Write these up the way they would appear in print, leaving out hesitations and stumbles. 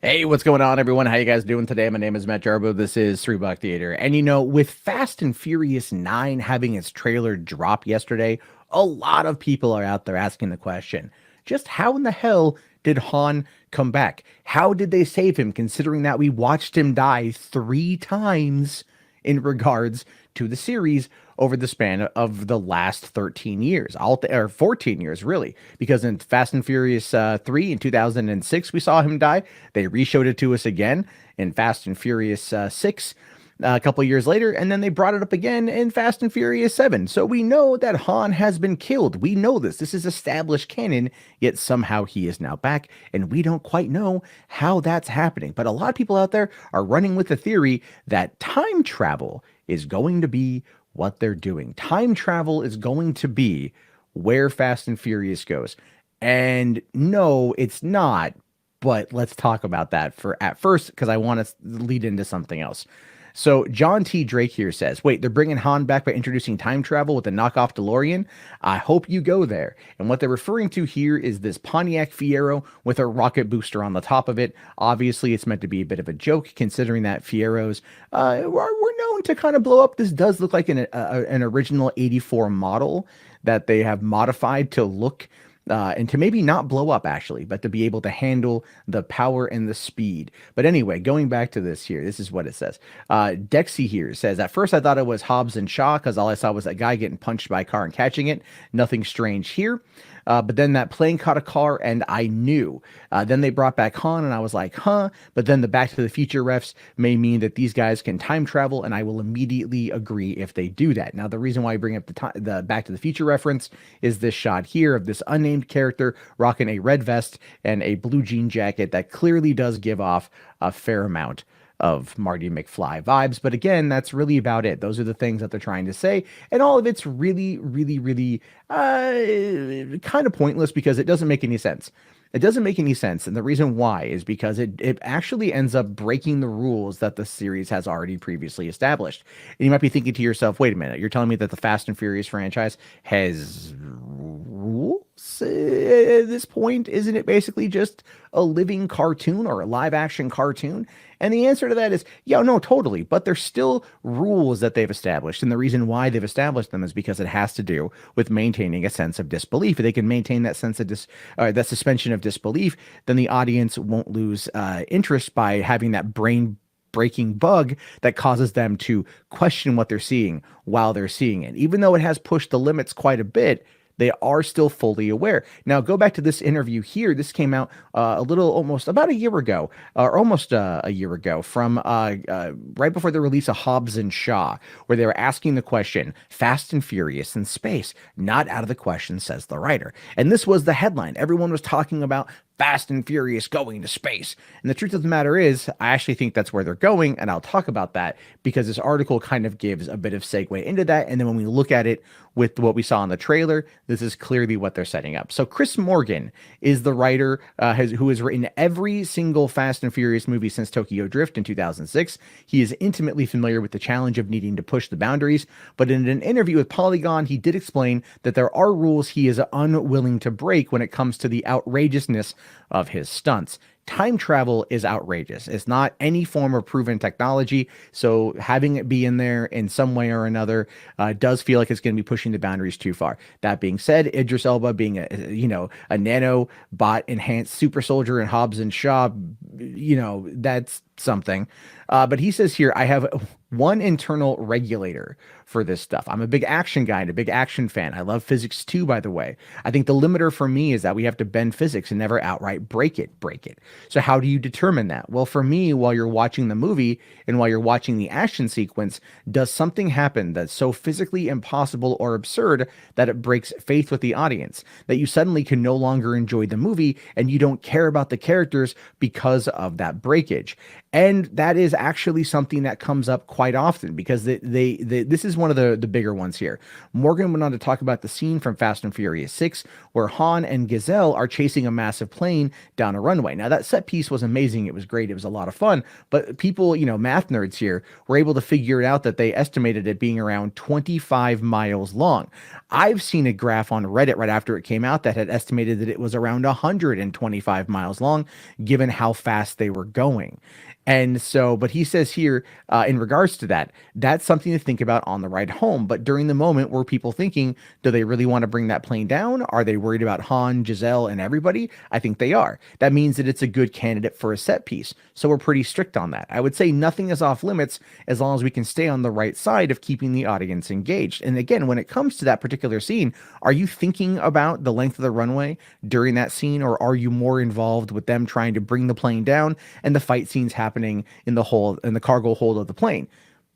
Hey, what's going on, everyone? How you guys doing today? My name is Matt Jarbo. This is Three Buck Theater. And with Fast and Furious 9 having its trailer drop yesterday, a lot of people are out there asking the question, just how in the hell did Han come back? How did they save him, considering that we watched him die 3 times in regards to the series over the span of the last 13 years, or 14 years, really. Because in Fast and Furious 3 in 2006, we saw him die. They reshowed it to us again in Fast and Furious 6 a couple years later, and then they brought it up again in Fast and Furious 7. So we know that Han has been killed. We know this. This is established canon, yet somehow he is now back, and we don't quite know how that's happening. But a lot of people out there are running with the theory that time travel is going to be what they're doing. Time travel is going to be where Fast and Furious goes. And no, it's not. But let's talk about that for at first, because I want to lead into something else. So John T. Drake here says, wait, they're bringing Han back by introducing time travel with a knockoff DeLorean? I hope you go there. And what they're referring to here is this Pontiac Fiero with a rocket booster on the top of it. Obviously, it's meant to be a bit of a joke, considering that Fieros were known to kind of blow up. This does look like an original 84 model that they have modified to look and to maybe not blow up actually, but to be able to handle the power and the speed. But anyway, going back to this here, this is what it says. Dexy here says, at first I thought it was Hobbs and Shaw because all I saw was that guy getting punched by a car and catching it. Nothing strange here. But then that plane caught a car and I knew. Then they brought back Han and I was like, huh? But then the Back to the Future refs may mean that these guys can time travel, and I will immediately agree if they do that. Now, the reason why I bring up the Back to the Future reference is this shot here of this unnamed character rocking a red vest and a blue jean jacket that clearly does give off a fair amount of Marty McFly vibes. But again, that's really about it. Those are the things that they're trying to say. And all of it's really, really, really kind of pointless because it doesn't make any sense. It doesn't make any sense. And the reason why is because it actually ends up breaking the rules that the series has already previously established. And you might be thinking to yourself, wait a minute, you're telling me that the Fast and Furious franchise has rules at this point? Isn't it basically just a living cartoon or a live action cartoon? And the answer to that is, yeah, no, totally. But there's still rules that they've established. And the reason why they've established them is because it has to do with maintaining a sense of disbelief. If they can maintain that sense of that suspension of disbelief, then the audience won't lose interest by having that brain breaking bug that causes them to question what they're seeing while they're seeing it. Even though it has pushed the limits quite a bit, they are still fully aware. Now, go back to this interview here. This came out almost about a year ago, or almost a year ago, from right before the release of Hobbs and Shaw, where they were asking the question, Fast and Furious in space. Not out of the question, says the writer. And this was the headline. Everyone was talking about Fast and Furious going to space. And the truth of the matter is, I actually think that's where they're going, and I'll talk about that because this article kind of gives a bit of segue into that. And then when we look at it with what we saw in the trailer, this is clearly what they're setting up. So Chris Morgan is the writer who has written every single Fast and Furious movie since Tokyo Drift in 2006. He is intimately familiar with the challenge of needing to push the boundaries, but in an interview with Polygon, he did explain that there are rules he is unwilling to break when it comes to the outrageousness of his stunts. Time travel is outrageous. It's not any form of proven technology, so having it be in there in some way or another does feel like it's going to be pushing the boundaries too far. That being said, Idris Elba being a nanobot enhanced super soldier in Hobbs and Shaw, that's something. But he says here, I have one internal regulator for this stuff. I'm a big action guy and a big action fan. I love physics too, by the way. I think the limiter for me is that we have to bend physics and never outright break it. So how do you determine that? Well, for me, while you're watching the movie and while you're watching the action sequence, does something happen that's so physically impossible or absurd that it breaks faith with the audience, that you suddenly can no longer enjoy the movie and you don't care about the characters because of that breakage? And that is actually something that comes up quite often because this is one of the bigger ones here. Morgan went on to talk about the scene from Fast and Furious 6 where Han and Gazelle are chasing a massive plane down a runway. Now, that set piece was amazing. It was great. It was a lot of fun. But people, math nerds here were able to figure it out that they estimated it being around 25 miles long. I've seen a graph on Reddit right after it came out that had estimated that it was around 125 miles long, given how fast they were going. And so, but he says here, in regards to that, that's something to think about on the ride home. But during the moment, were people thinking, do they really want to bring that plane down? Are they worried about Han, Giselle, and everybody? I think they are. That means that it's a good candidate for a set piece. So we're pretty strict on that. I would say nothing is off limits as long as we can stay on the right side of keeping the audience engaged. And again, when it comes to that particular scene, are you thinking about the length of the runway during that scene, or are you more involved with them trying to bring the plane down and the fight scenes happening in the cargo hold of the plane?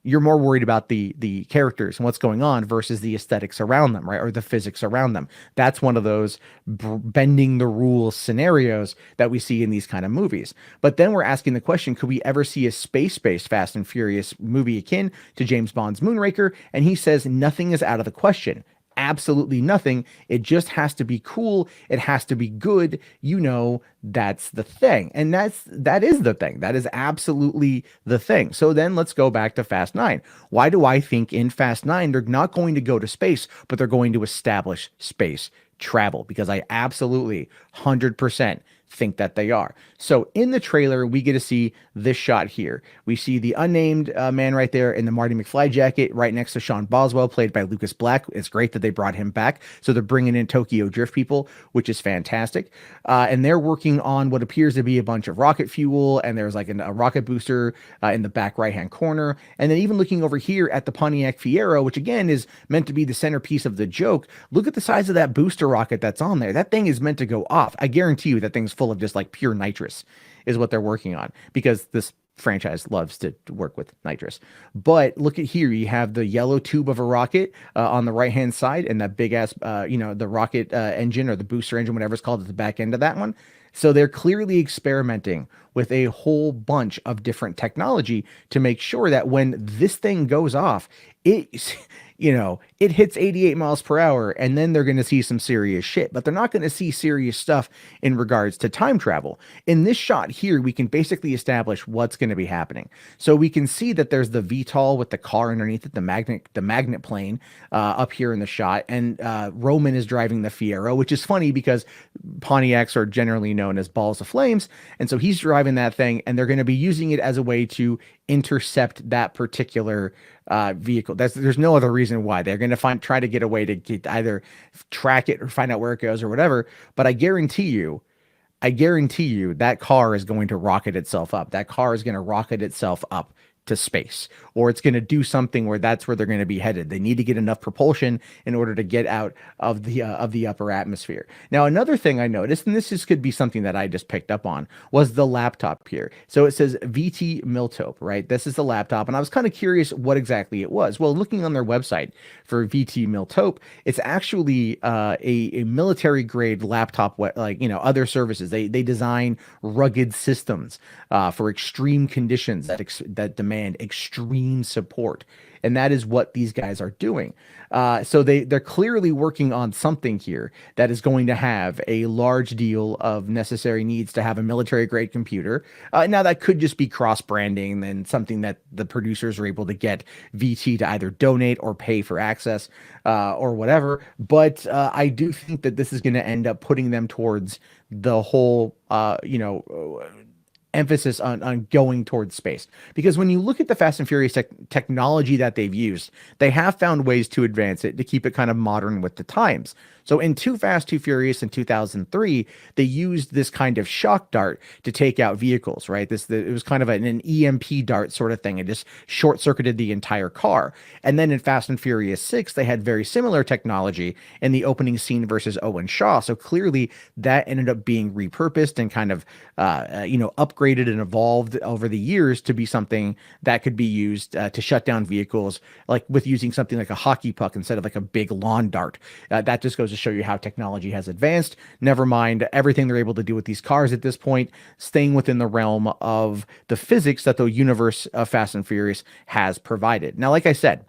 You're more worried about the characters and what's going on versus the aesthetics around them, right? Or the physics around them. That's one of those bending the rules scenarios that we see in these kind of movies. But then we're asking the question, could we ever see a space-based Fast and Furious movie akin to James Bond's Moonraker? And he says nothing is out of the question. Absolutely nothing. It just has to be cool. It has to be good. That's the thing. And that is the thing. That is absolutely the thing. So then let's go back to Fast 9. Why do I think in Fast 9 they're not going to go to space, but they're going to establish space travel? Because I absolutely 100% think that they are. So in the trailer, we get to see this shot here. We see the unnamed man right there in the Marty McFly jacket right next to Sean Boswell, played by Lucas Black. It's great that they brought him back. So they're bringing in Tokyo Drift people, which is fantastic. And they're working on what appears to be a bunch of rocket fuel. And there's like a rocket booster in the back right-hand corner. And then even looking over here at the Pontiac Fiero, which again is meant to be the centerpiece of the joke. Look at the size of that booster rocket that's on there. That thing is meant to go off. I guarantee you that thing's full of just like pure nitrous is what they're working on, because this franchise loves to work with nitrous. But look at here, you have the yellow tube of a rocket on the right hand side, and that big ass the rocket engine, or the booster engine, whatever it's called, at the back end of that one. So they're clearly experimenting with a whole bunch of different technology to make sure that when this thing goes off, it it hits 88 miles per hour, and then they're going to see some serious shit, but they're not going to see serious stuff in regards to time travel. In this shot here, we can basically establish what's going to be happening. So we can see that there's the VTOL with the car underneath it, the magnet plane up here in the shot, and Roman is driving the Fiero, which is funny because Pontiacs are generally known as balls of flames, and so he's driving that thing, and they're going to be using it as a way to intercept that particular vehicle. There's no other reason why. They're going to try to get a way to either track it or find out where it goes or whatever. But I guarantee you that car is going to rocket itself up. That car is going to rocket itself up to space, or it's going to do something where that's where they're going to be headed. They need to get enough propulsion in order to get out of the upper atmosphere. Now, another thing I noticed, and could be something that I just picked up on, was the laptop here. So it says VT Miltope, right? This is the laptop, and I was kind of curious what exactly it was. Well, looking on their website for VT Miltope, it's actually a military grade laptop, like other services. They design rugged systems for extreme conditions that demand extreme support, and that is what these guys are doing. So they're clearly working on something here that is going to have a large deal of necessary needs to have a military grade computer. Now that could just be cross branding and something that the producers are able to get VT to either donate or pay for access or whatever. But I do think that this is going to end up putting them towards the whole emphasis on going towards space, because when you look at the Fast and Furious technology that they've used, they have found ways to advance it to keep it kind of modern with the times. So in Too Fast, Too Furious in 2003, they used this kind of shock dart to take out vehicles, right? It was kind of an EMP dart sort of thing. It just short circuited the entire car. And then in Fast and Furious 6, they had very similar technology in the opening scene versus Owen Shaw. So clearly that ended up being repurposed and kind of, upgraded and evolved over the years to be something that could be used to shut down vehicles, like with using something like a hockey puck instead of like a big lawn dart. That just goes to show you how technology has advanced. Never mind everything they're able to do with these cars at this point, staying within the realm of the physics that the universe of Fast and Furious has provided. Now, like I said,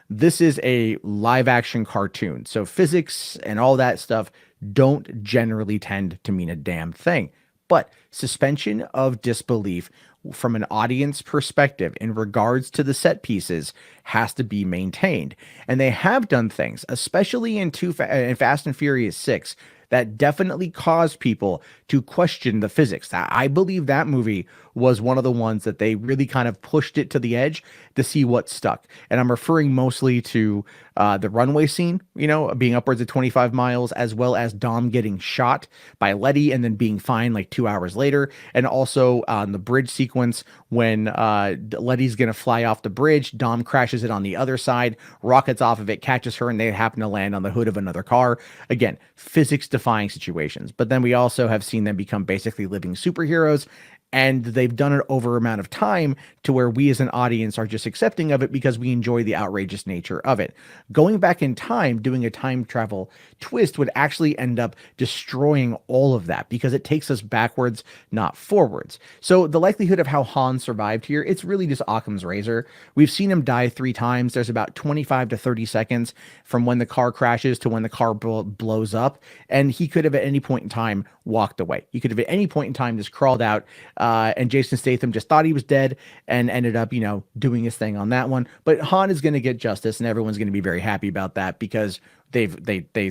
this is a live action cartoon. So physics and all that stuff don't generally tend to mean a damn thing. But suspension of disbelief from an audience perspective in regards to the set pieces has to be maintained. And they have done things, especially in Fast and Furious 6, that definitely caused people to question the physics. I believe that movie was one of the ones that they really kind of pushed it to the edge to see what stuck. And I'm referring mostly to the runway scene, being upwards of 25 miles, as well as Dom getting shot by Letty and then being fine like 2 hours later. And also on the bridge sequence when Letty's going to fly off the bridge, Dom crashes it on the other side, rockets off of it, catches her, and they happen to land on the hood of another car. Again, physics defying situations. But then we also have seen them become basically living superheroes, and they've done it over amount of time to where we as an audience are just accepting of it because we enjoy the outrageous nature of it. Going back in time, doing a time travel twist would actually end up destroying all of that because it takes us backwards, not forwards. So the likelihood of how Han survived here, it's really just Occam's razor. We've seen him die 3 times. There's about 25 to 30 seconds from when the car crashes to when the car blows up. And he could have at any point in time walked away. He could have at any point in time just crawled out, and Jason Statham just thought he was dead and ended up, doing his thing on that one. But Han is going to get justice, and everyone's going to be very happy about that because they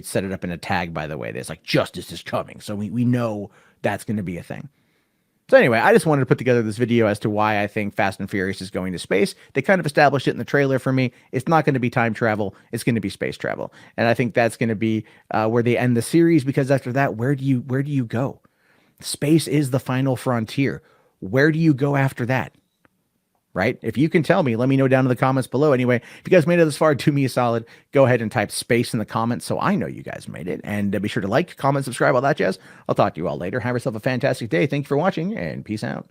set it up in a tag, by the way. There's like, justice is coming. So we know that's going to be a thing. So anyway, I just wanted to put together this video as to why I think Fast and Furious is going to space. They kind of established it in the trailer for me. It's not going to be time travel. It's going to be space travel. And I think that's going to be where they end the series, because after that, where do you go? Space is the final frontier. Where do you go after that? Right? If you can tell me, let me know down in the comments below. Anyway, if you guys made it this far, do me a solid. Go ahead and type space in the comments so I know you guys made it. And be sure to like, comment, subscribe, all that jazz. I'll talk to you all later. Have yourself a fantastic day. Thank you for watching, and peace out.